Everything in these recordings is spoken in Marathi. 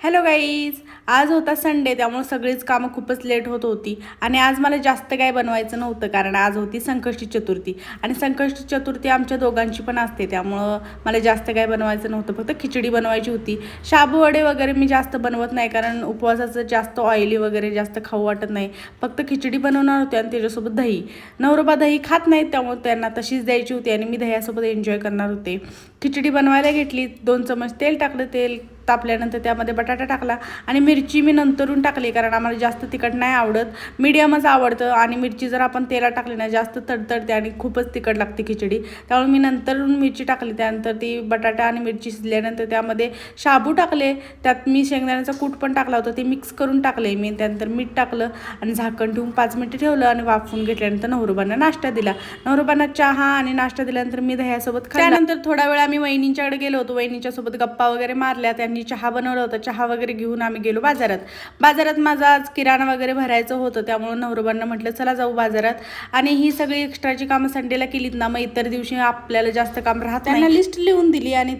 हॅलो गाईज, आज होता संडे, त्यामुळे सगळीच कामं खूपच लेट होत होती आणि आज मला जास्त काय बनवायचं नव्हतं कारण आज होती संकष्टी चतुर्थी आणि संकष्टी चतुर्थी आमच्या दोघांची पण असते, त्यामुळं मला जास्त काय बनवायचं नव्हतं. फक्त खिचडी बनवायची होती. शाबू वडे वगैरे मी जास्त बनवत नाही कारण उपवासाचं जास्त ऑइली वगैरे जास्त खाऊ वाटत नाही. फक्त खिचडी बनवणार होते आणि त्याच्यासोबत दही. नवरोबा दही खात नाहीत, त्यामुळे त्यांना तशीच द्यायची होती आणि मी दह्यासोबत एन्जॉय करणार होते. खिचडी बनवायला घेतली, 2 चमच तेल टाकलं. तेल तापल्यानंतर त्यामध्ये बटाटा टाकला आणि मिरची मी नंतरून टाकली कारण आम्हाला जास्त तिखट नाही आवडत, मीडियमच आवडतं. आणि मिरची जर आपण तेलात टाकली ना जास्त तडतडते आणि खूपच तिखट लागते खिचडी, त्यामुळे मी नंतरून मिरची टाकली. त्यानंतर ती बटाटा आणि मिरची शिजल्यानंतर त्यामध्ये शाबू टाकले, त्यात मी शेंगदाण्याचा कूट पण टाकला होता, ते मिक्स करून टाकले मी. त्यानंतर मीठ टाकलं आणि झाकण ठेवून 5 मिनिटं ठेवलं आणि वाफवून घेतल्यानंतर नवरोबांना नाश्ता दिला. नवरोबांना चहा आणि नाश्ता दिल्यानंतर मी दह्यासोबत खाल्ला. त्यानंतर थोडा वेळ आम्ही वहिनींच्याकडे गेलो होतो, वहिनीच्या सोबत गप्पा वगैरे मारल्या. त्यांनी चहा बनवला होता, चहा वगैरे घेऊन आम्ही गेलो बाजारात माझा आज किराणा वगैरे भरायचं होतं, त्यामुळे नवरोबांना म्हटलं चला जाऊ बाजारात. आणि ही सगळी एक्स्ट्राची कामं संडेला केलीत ना, मग इतर दिवशी आपल्याला जास्त काम राहत नाही. त्यांना लिस्ट लिहून दिली आणि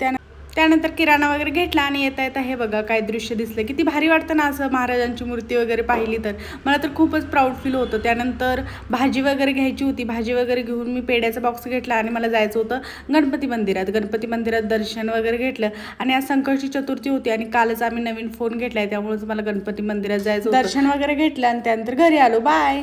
त्यानंतर किराणा वगैरे घेतला आणि येता येता हे बघा काय दृश्य दिसलं. किती भारी वाटतं ना असं महाराजांची मूर्ती वगैरे पाहिली तर. मला तर खूपच प्राऊड फील होतं. त्यानंतर भाजी वगैरे घ्यायची होती, भाजी वगैरे घेऊन मी पेड्याचा बॉक्स घेतला आणि मला जायचं होतं गणपती मंदिरात दर्शन वगैरे घेतलं. आणि आज संकष्टी चतुर्थी होती आणि कालच आम्ही नवीन फोन घेतलाय, त्यामुळेच मला गणपती मंदिरात जायचं होतं. दर्शन वगैरे घेतलं आणि त्यानंतर घरी आलो. बाय.